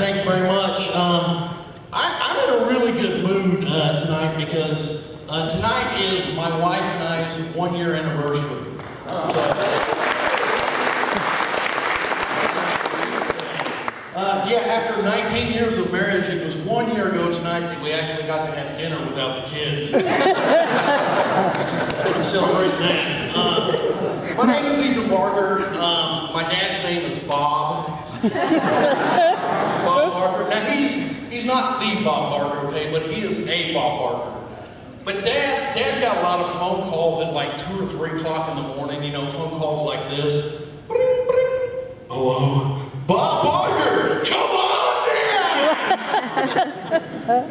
thank you very much. I'm in a really good mood tonight because tonight is my wife and I's 1-year anniversary. Yeah, after 19 years of marriage, it was 1 year ago tonight that we actually got to have dinner without the kids. Couldn't celebrate that. My name is Ethan Barker. My dad's name is Bob. Bob Barker. Now he's not the Bob Barker, okay, but he is a Bob Barker. But Dad got a lot of phone calls at like 2 or 3 o'clock in the morning. You know, phone calls like this. Bring, bring. Hello, Bob Barker. Come on, Dad.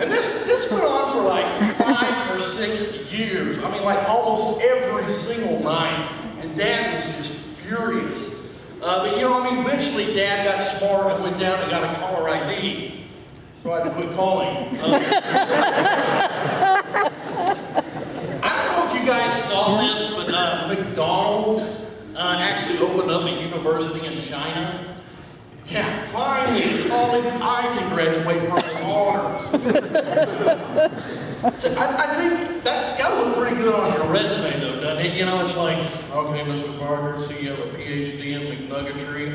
And this went on for like 5 or 6 years. I mean, like almost every single night. And Dad was just furious. But you know, I mean, eventually Dad got smart and went down and got a caller ID. So I had to quit calling. I don't know if you guys saw this, but McDonald's actually opened up a university in China. Yeah, finally, a college I can graduate from with honors. So I think that's got to look pretty good on your resume, though, doesn't it? You know, it's like, okay, Mr. Barker, so you have a PhD in McNuggetry.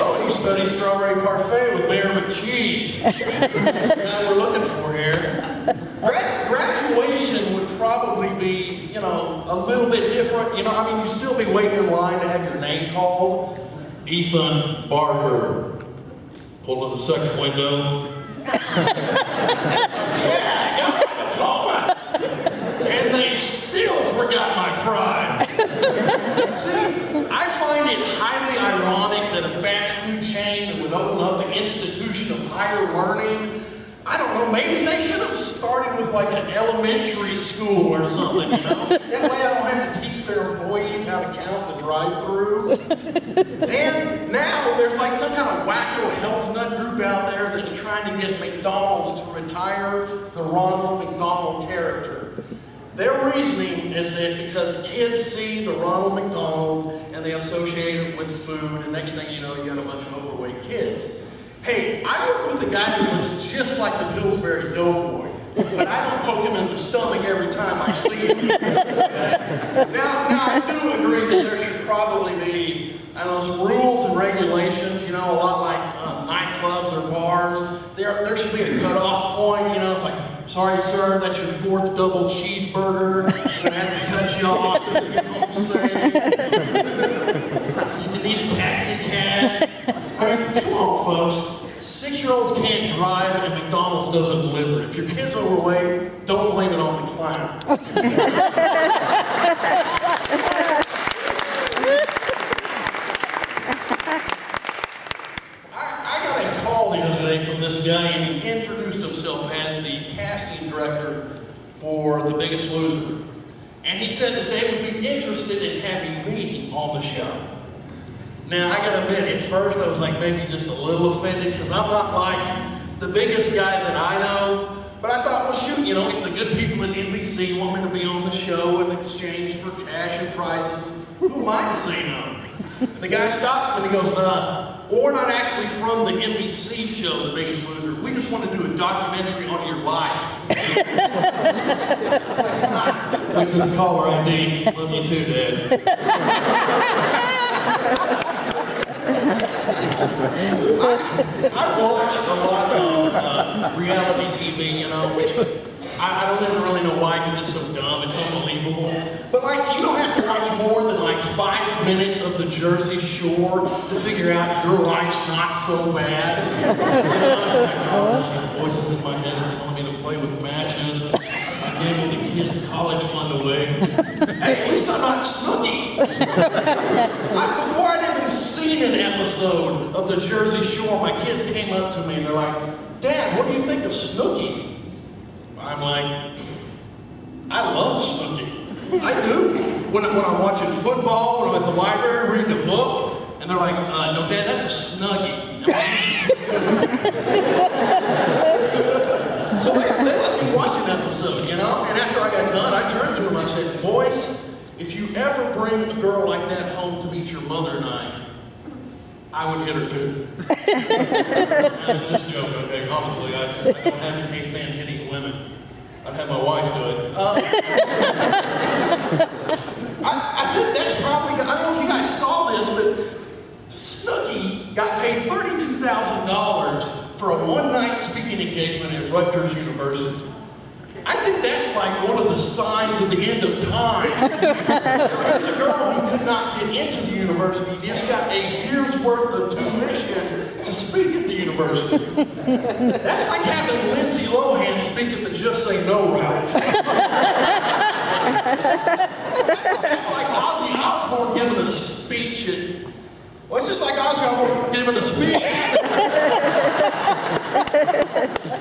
Oh, and you study strawberry parfait with Mayor McCheese. That's the guy we're looking for here. Graduation would probably be, you know, a little bit different. You know, I mean, you'd still be waiting in line to have your name called. Ethan Barker. Pull to the second window. Yeah, I got my diploma. And they still forgot my fries. See, I find it highly ironic that a fast food chain that would open up an institution of higher learning, I don't know, maybe they should have started with like an elementary school or something, you know? That way I don't have to teach their employees how to count the drive-thru. And now there's like some kind of wacko health nut group out there that's trying to get McDonald's to retire the Ronald McDonald character. Their reasoning is that because kids see the Ronald McDonald and they associate it with food, and next thing you know, you got a bunch of overweight kids. Hey, I work with a guy who looks just like the Pillsbury Doughboy, but I don't poke him in the stomach every time I see him. Now I do agree that there should probably be, I don't know, some rules and regulations, you know, a lot like nightclubs or bars. There should be a cutoff point, you know, it's like, sorry sir, that's your 4th double cheeseburger, I'm gonna have to cut you off to get home safe. You can need a taxi cab. I mean, come on folks, 6-year-olds can't drive and McDonald's doesn't deliver. If your kid's overweight, don't blame it on the clown. The other day from this guy, and he introduced himself as the casting director for The Biggest Loser. And he said that they would be interested in having me on the show. Now, I gotta admit, at first I was like maybe just a little offended because I'm not like the biggest guy that I know. But I thought, well shoot, you know, if the good people at NBC want me to be on the show in exchange for cash and prizes, who am I to say no? And the guy stops me and he goes, well, we're not actually from the NBC show, The Biggest Loser. We just want to do a documentary on your life. Went to the caller ID. Love you too, Dad. I watch a lot of reality TV, you know, which I don't even really know why, because it's so dumb, it's unbelievable. But like, you don't have to watch more than like 5 minutes of the Jersey Shore to figure out your life's not so bad. You know, it's like, oh, voices in my head are telling me to play with matches, and I'm giving the kids college fund away. Hey, at least I'm not Snooki. Before I'd even seen an episode of the Jersey Shore, my kids came up to me and they're like, Dad, what do you think of Snooki? I'm like, I love Snooki. I do. When I'm watching football, when I'm at the library reading a book, and they're like, no, Dad, that's a Snuggie. So they let me watch an episode, you know? And after I got done, I turned to them and I said, boys, if you ever bring a girl like that home to meet your mother and I, I would hit her too. I'm just joking, okay? Honestly, I don't advocate men hitting women. I'd have my wife do it. I think that's probably, I don't know if you guys saw this, but Snooki got paid $32,000 for a one-night speaking engagement at Rutgers University. I think that's like one of the signs of the end of time. There's a girl who could not get into the university, just got a year's worth of tuition to speak at the university. That's like having Lindsay Lohan speak at the Just Say No rally. It's like Ozzy Osbourne giving a speech at, well, it's just like Ozzy Osbourne giving a speech.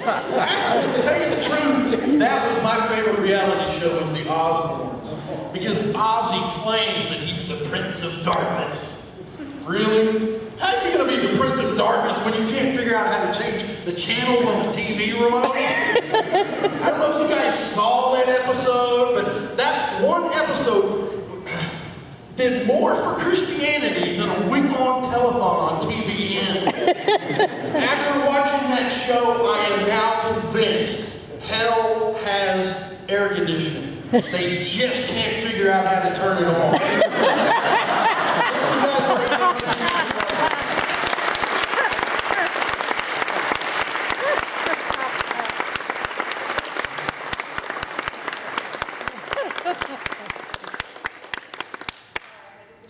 Actually, to tell you the truth, that was my favorite reality show, was the Osbournes. Because Ozzy claims that he's the Prince of Darkness. Really? How are you going to be the Prince of Darkness when you can't figure out how to change the channels on the TV remote? I don't know if you guys saw that episode, but that one episode did more for Christianity than a week-long telethon on TBN. After watching that show, I am now convinced hell has air conditioning. They just can't figure out how to turn it on.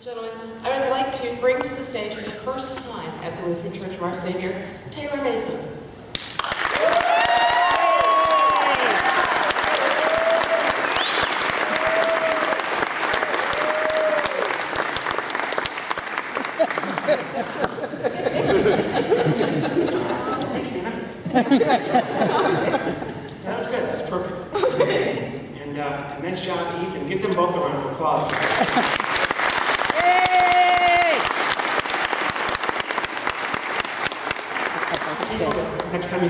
Gentlemen, I would like to bring to the stage for the first time at the Lutheran Church of Our Savior, Taylor Mason. Thanks, Tina. That was good. That's perfect. And nice job, Ethan. Give them both a round of applause.